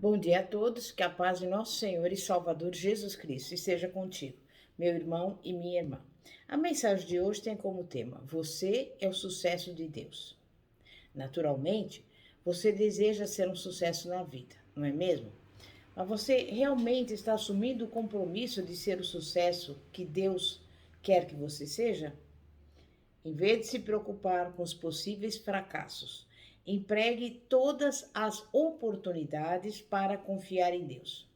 Bom dia a todos, que a paz de nosso Senhor e Salvador Jesus Cristo esteja contigo, meu irmão e minha irmã. A mensagem de hoje tem como tema: Você é o sucesso de Deus. Naturalmente, você deseja ser um sucesso na vida, não é mesmo? Mas você realmente está assumindo o compromisso de ser o sucesso que Deus quer que você seja? Em vez de se preocupar com os possíveis fracassos, empregue todas as oportunidades para confiar em Deus.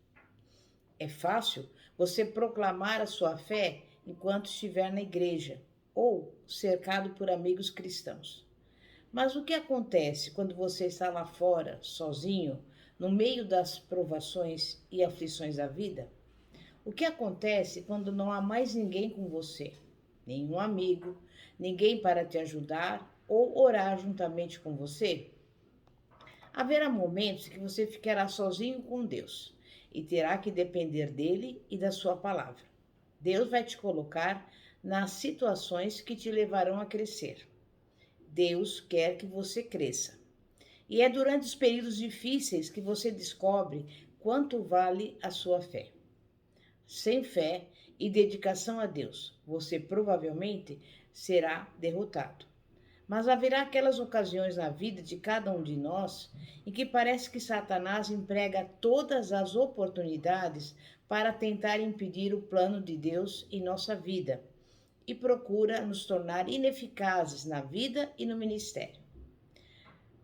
É fácil você proclamar a sua fé enquanto estiver na igreja ou cercado por amigos cristãos. Mas o que acontece quando você está lá fora, sozinho, no meio das provações e aflições da vida? O que acontece quando não há mais ninguém com você? Nenhum amigo, ninguém para te ajudar ou orar juntamente com você? Haverá momentos que você ficará sozinho com Deus e terá que depender dele e da sua palavra. Deus vai te colocar nas situações que te levarão a crescer. Deus quer que você cresça. E é durante os períodos difíceis que você descobre quanto vale a sua fé. Sem fé e dedicação a Deus, você provavelmente será derrotado. Mas haverá aquelas ocasiões na vida de cada um de nós em que parece que Satanás emprega todas as oportunidades para tentar impedir o plano de Deus em nossa vida e procura nos tornar ineficazes na vida e no ministério.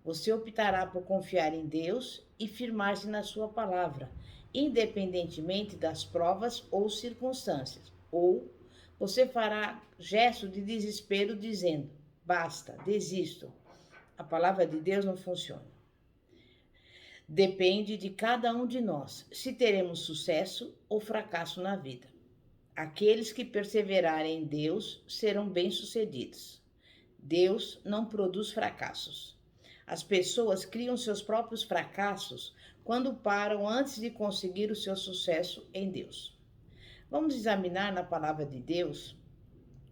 Você optará por confiar em Deus e firmar-se na sua palavra, independentemente das provas ou circunstâncias. Ou você fará gesto de desespero dizendo: basta, desisto. A palavra de Deus não funciona. Depende de cada um de nós se teremos sucesso ou fracasso na vida. Aqueles que perseverarem em Deus serão bem-sucedidos. Deus não produz fracassos. As pessoas criam seus próprios fracassos quando param antes de conseguir o seu sucesso em Deus. Vamos examinar na palavra de Deus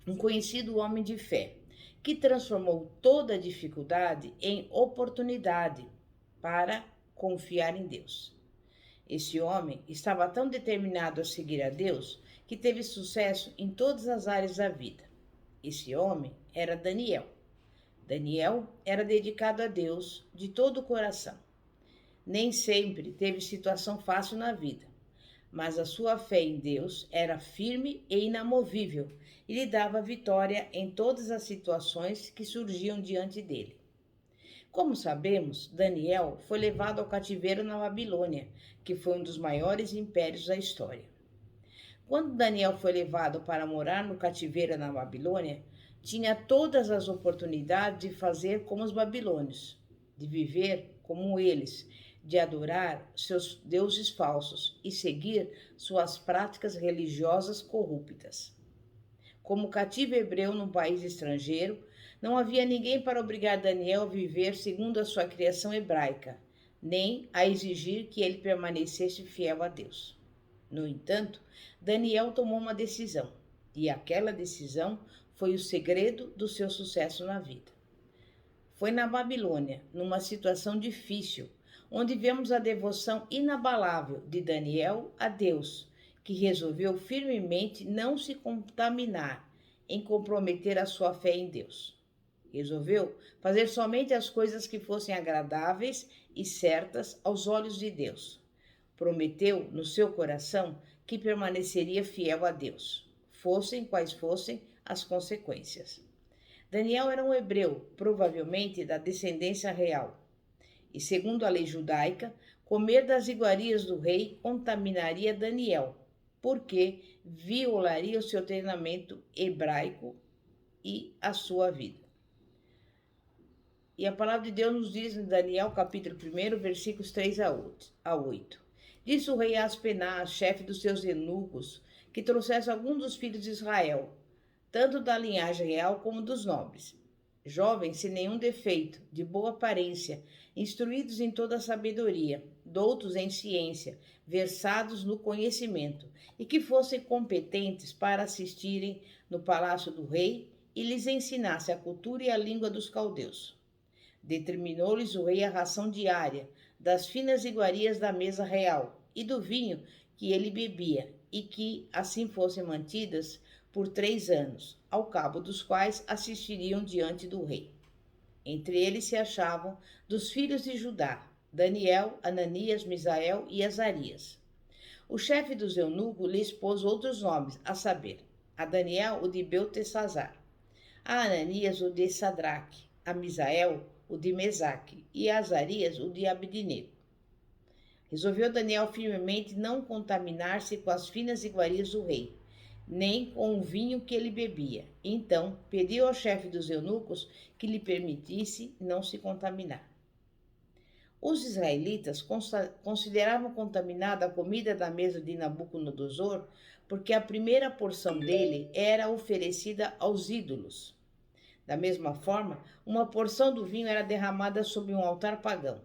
um conhecido homem de fé que transformou toda dificuldade em oportunidade para confiar em Deus. Esse homem estava tão determinado a seguir a Deus que teve sucesso em todas as áreas da vida. Esse homem era Daniel. Daniel era dedicado a Deus de todo o coração. Nem sempre teve situação fácil na vida, mas a sua fé em Deus era firme e inamovível e lhe dava vitória em todas as situações que surgiam diante dele. Como sabemos, Daniel foi levado ao cativeiro na Babilônia, que foi um dos maiores impérios da história. Quando Daniel foi levado para morar no cativeiro na Babilônia, tinha todas as oportunidades de fazer como os babilônios, de viver como eles, de adorar seus deuses falsos e seguir suas práticas religiosas corruptas. Como cativo hebreu num país estrangeiro, não havia ninguém para obrigar Daniel a viver segundo a sua criação hebraica, nem a exigir que ele permanecesse fiel a Deus. No entanto, Daniel tomou uma decisão, e aquela decisão foi o segredo do seu sucesso na vida. Foi na Babilônia, numa situação difícil, onde vemos a devoção inabalável de Daniel a Deus, que resolveu firmemente não se contaminar em comprometer a sua fé em Deus. Resolveu fazer somente as coisas que fossem agradáveis e certas aos olhos de Deus. Prometeu no seu coração que permaneceria fiel a Deus, fossem quais fossem as consequências. Daniel era um hebreu, provavelmente da descendência real. E segundo a lei judaica, comer das iguarias do rei contaminaria Daniel, porque violaria o seu treinamento hebraico e a sua vida. E a palavra de Deus nos diz em Daniel, capítulo 1, versículos 3 a 8. Disse o rei a Aspenaz, chefe dos seus eunucos, que trouxesse algum dos filhos de Israel, tanto da linhagem real como dos nobres, jovens sem nenhum defeito, de boa aparência, instruídos em toda a sabedoria, doutos em ciência, versados no conhecimento, e que fossem competentes para assistirem no palácio do rei e lhes ensinasse a cultura e a língua dos caldeus. Determinou-lhes o rei a ração diária, das finas iguarias da mesa real e do vinho que ele bebia, e que assim fossem mantidas por 3 anos, ao cabo dos quais assistiriam diante do rei. Entre eles se achavam, dos filhos de Judá, Daniel, Ananias, Misael e Azarias. O chefe dos eunucos lhe expôs outros nomes, a saber, a Daniel o de Beltesazar, a Ananias o de Sadraque, a Misael o de Mesaque e a Azarias o de Abdinego. Resolveu Daniel firmemente não contaminar-se com as finas iguarias do rei, nem com o vinho que ele bebia. Então pediu ao chefe dos eunucos que lhe permitisse não se contaminar. Os israelitas consideravam contaminada a comida da mesa de Nabucodonosor porque a primeira porção dele era oferecida aos ídolos. Da mesma forma, uma porção do vinho era derramada sobre um altar pagão.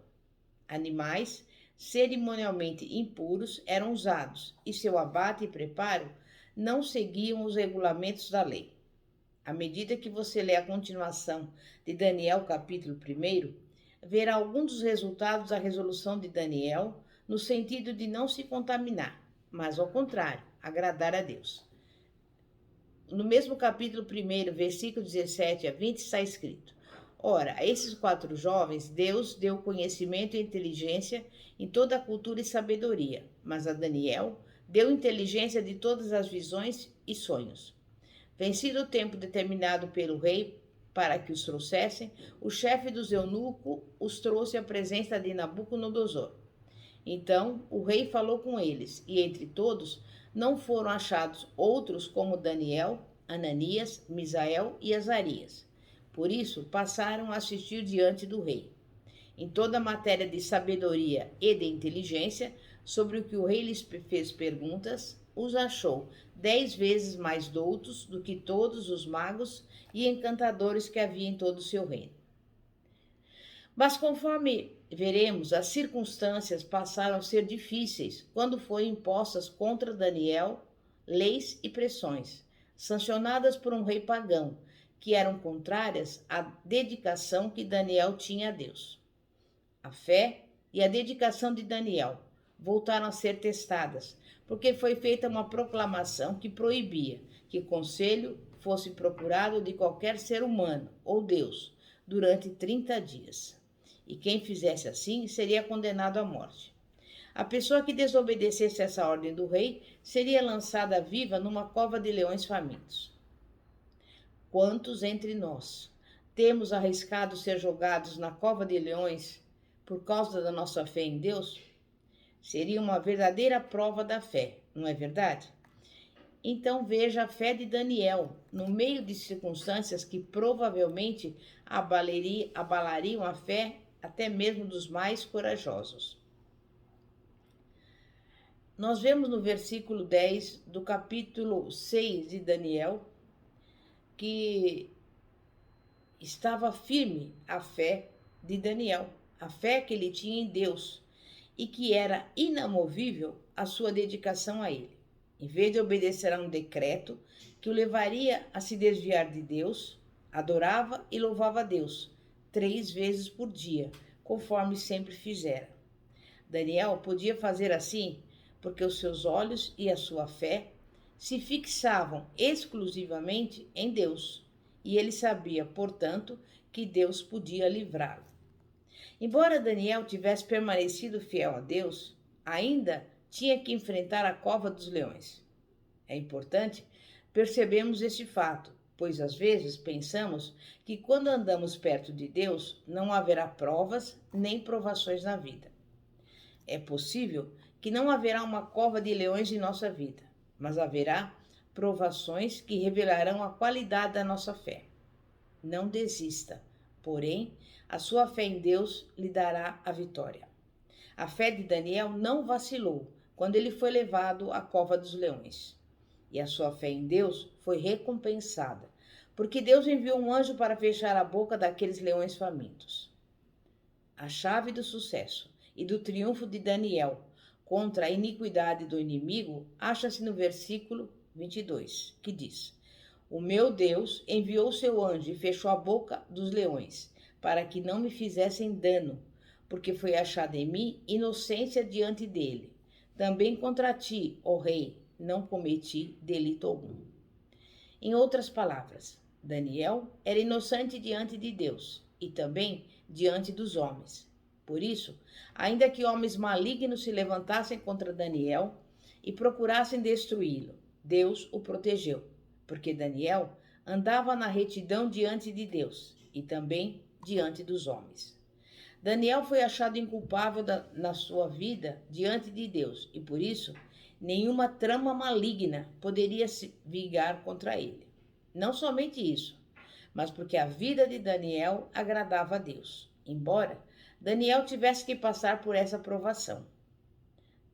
Animais cerimonialmente impuros eram usados, e seu abate e preparo não seguiam os regulamentos da lei. À medida que você lê a continuação de Daniel, capítulo 1, verá alguns dos resultados da resolução de Daniel no sentido de não se contaminar, mas ao contrário, agradar a Deus. No mesmo capítulo 1, versículo 17 a 20, está escrito: Ora, a esses 4 jovens, Deus deu conhecimento e inteligência em toda a cultura e sabedoria, mas a Daniel deu inteligência de todas as visões e sonhos. Vencido o tempo determinado pelo rei para que os trouxessem, o chefe dos eunucos os trouxe à presença de Nabucodonosor. Então o rei falou com eles, e entre todos não foram achados outros como Daniel, Ananias, Misael e Azarias. Por isso passaram a assistir diante do rei. Em toda a matéria de sabedoria e de inteligência, sobre o que o rei lhes fez perguntas, os achou 10 vezes mais doutos do que todos os magos e encantadores que havia em todo o seu reino. Mas conforme veremos, as circunstâncias passaram a ser difíceis quando foram impostas contra Daniel leis e pressões, sancionadas por um rei pagão, que eram contrárias à dedicação que Daniel tinha a Deus. A fé e a dedicação de Daniel voltaram a ser testadas, porque foi feita uma proclamação que proibia que conselho fosse procurado de qualquer ser humano ou Deus durante 30 dias. E quem fizesse assim seria condenado à morte. A pessoa que desobedecesse essa ordem do rei seria lançada viva numa cova de leões famintos. Quantos entre nós temos arriscado ser jogados na cova de leões por causa da nossa fé em Deus? Seria uma verdadeira prova da fé, não é verdade? Então veja a fé de Daniel, no meio de circunstâncias que provavelmente abalariam a fé até mesmo dos mais corajosos. Nós vemos no versículo 10 do capítulo 6 de Daniel que estava firme a fé de Daniel, a fé que ele tinha em Deus, e que era inamovível a sua dedicação a ele. Em vez de obedecer a um decreto que o levaria a se desviar de Deus, adorava e louvava a Deus 3 vezes por dia, conforme sempre fizera. Daniel podia fazer assim porque os seus olhos e a sua fé se fixavam exclusivamente em Deus, e ele sabia, portanto, que Deus podia livrá-lo. Embora Daniel tivesse permanecido fiel a Deus, ainda tinha que enfrentar a cova dos leões. É importante percebermos este fato, pois às vezes pensamos que quando andamos perto de Deus não haverá provas nem provações na vida. É possível que não haverá uma cova de leões em nossa vida, mas haverá provações que revelarão a qualidade da nossa fé. Não desista, porém, a sua fé em Deus lhe dará a vitória. A fé de Daniel não vacilou quando ele foi levado à cova dos leões. E a sua fé em Deus foi recompensada, porque Deus enviou um anjo para fechar a boca daqueles leões famintos. A chave do sucesso e do triunfo de Daniel contra a iniquidade do inimigo acha-se no versículo 22, que diz: O meu Deus enviou seu anjo e fechou a boca dos leões, para que não me fizessem dano, porque foi achada em mim inocência diante dele. Também contra ti, ó rei, não cometi delito algum. Em outras palavras, Daniel era inocente diante de Deus e também diante dos homens. Por isso, ainda que homens malignos se levantassem contra Daniel e procurassem destruí-lo, Deus o protegeu, porque Daniel andava na retidão diante de Deus e também diante dos homens. Daniel foi achado inculpável na sua vida diante de Deus e, por isso, nenhuma trama maligna poderia se vingar contra ele. Não somente isso, mas porque a vida de Daniel agradava a Deus, embora Daniel tivesse que passar por essa provação.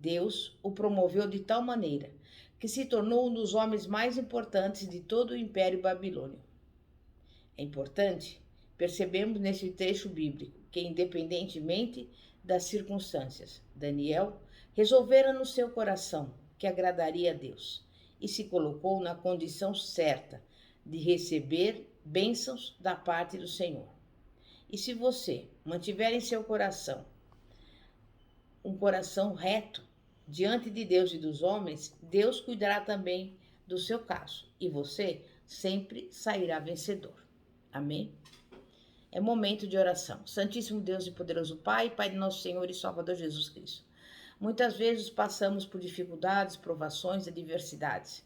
Deus o promoveu de tal maneira que se tornou um dos homens mais importantes de todo o Império Babilônio. É importante percebermos nesse trecho bíblico que, independentemente das circunstâncias, Daniel resolvera no seu coração que agradaria a Deus e se colocou na condição certa de receber bênçãos da parte do Senhor. E se você mantiver em seu coração um coração reto diante de Deus e dos homens, Deus cuidará também do seu caso e você sempre sairá vencedor. Amém? É momento de oração. Santíssimo Deus e poderoso Pai, Pai de nosso Senhor e Salvador Jesus Cristo. Muitas vezes passamos por dificuldades, provações, adversidades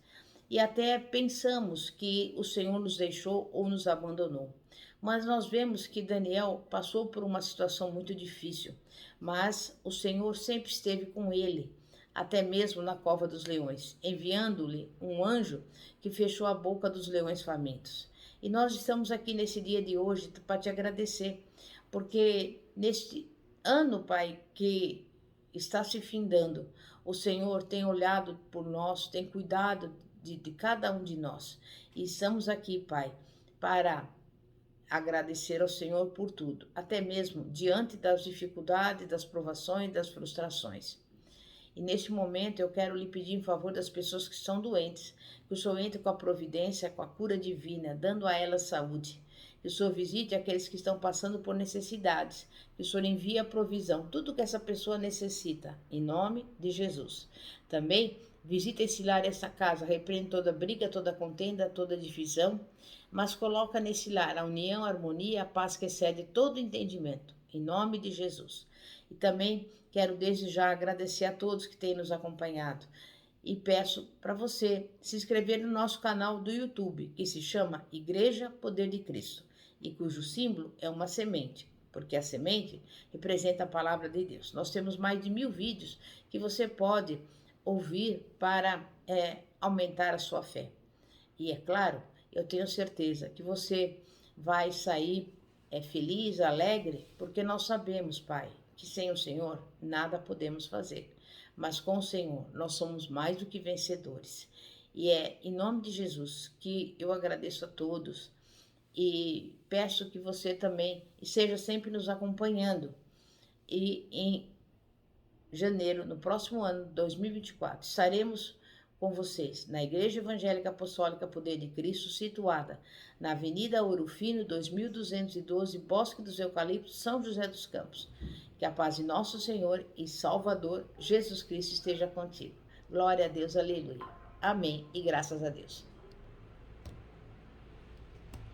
e até pensamos que o Senhor nos deixou ou nos abandonou. Mas nós vemos que Daniel passou por uma situação muito difícil, mas o Senhor sempre esteve com ele, até mesmo na cova dos leões, enviando-lhe um anjo que fechou a boca dos leões famintos. E nós estamos aqui nesse dia de hoje para te agradecer, porque neste ano, Pai, que está se findando, o Senhor tem olhado por nós, tem cuidado de cada um de nós. E estamos aqui, Pai, para agradecer ao Senhor por tudo, até mesmo diante das dificuldades, das provações, das frustrações. E neste momento eu quero lhe pedir em favor das pessoas que estão doentes, que o Senhor entre com a providência, com a cura divina, dando a elas saúde. Que o Senhor visite aqueles que estão passando por necessidades, que o Senhor envie a provisão, tudo que essa pessoa necessita, em nome de Jesus. Também visita esse lar, essa casa, repreende toda briga, toda contenda, toda divisão, mas coloca nesse lar a união, a harmonia, a paz que excede todo entendimento, em nome de Jesus. E também quero desde já agradecer a todos que têm nos acompanhado e peço para você se inscrever no nosso canal do YouTube, que se chama Igreja Poder de Cristo e cujo símbolo é uma semente, porque a semente representa a palavra de Deus. Nós temos mais de 1000 vídeos que você pode ouvir para aumentar a sua fé. E é claro, eu tenho certeza que você vai sair feliz, alegre, porque nós sabemos, Pai, que sem o Senhor nada podemos fazer. Mas com o Senhor nós somos mais do que vencedores. E é em nome de Jesus que eu agradeço a todos e peço que você também esteja sempre nos acompanhando. E em janeiro, no próximo ano, 2024, estaremos com vocês na Igreja Evangélica Apostólica Poder de Cristo, situada na Avenida Ouro Fino, 2212, Bosque dos Eucaliptos, São José dos Campos. Que a paz de nosso Senhor e Salvador Jesus Cristo esteja contigo. Glória a Deus, aleluia. Amém e graças a Deus.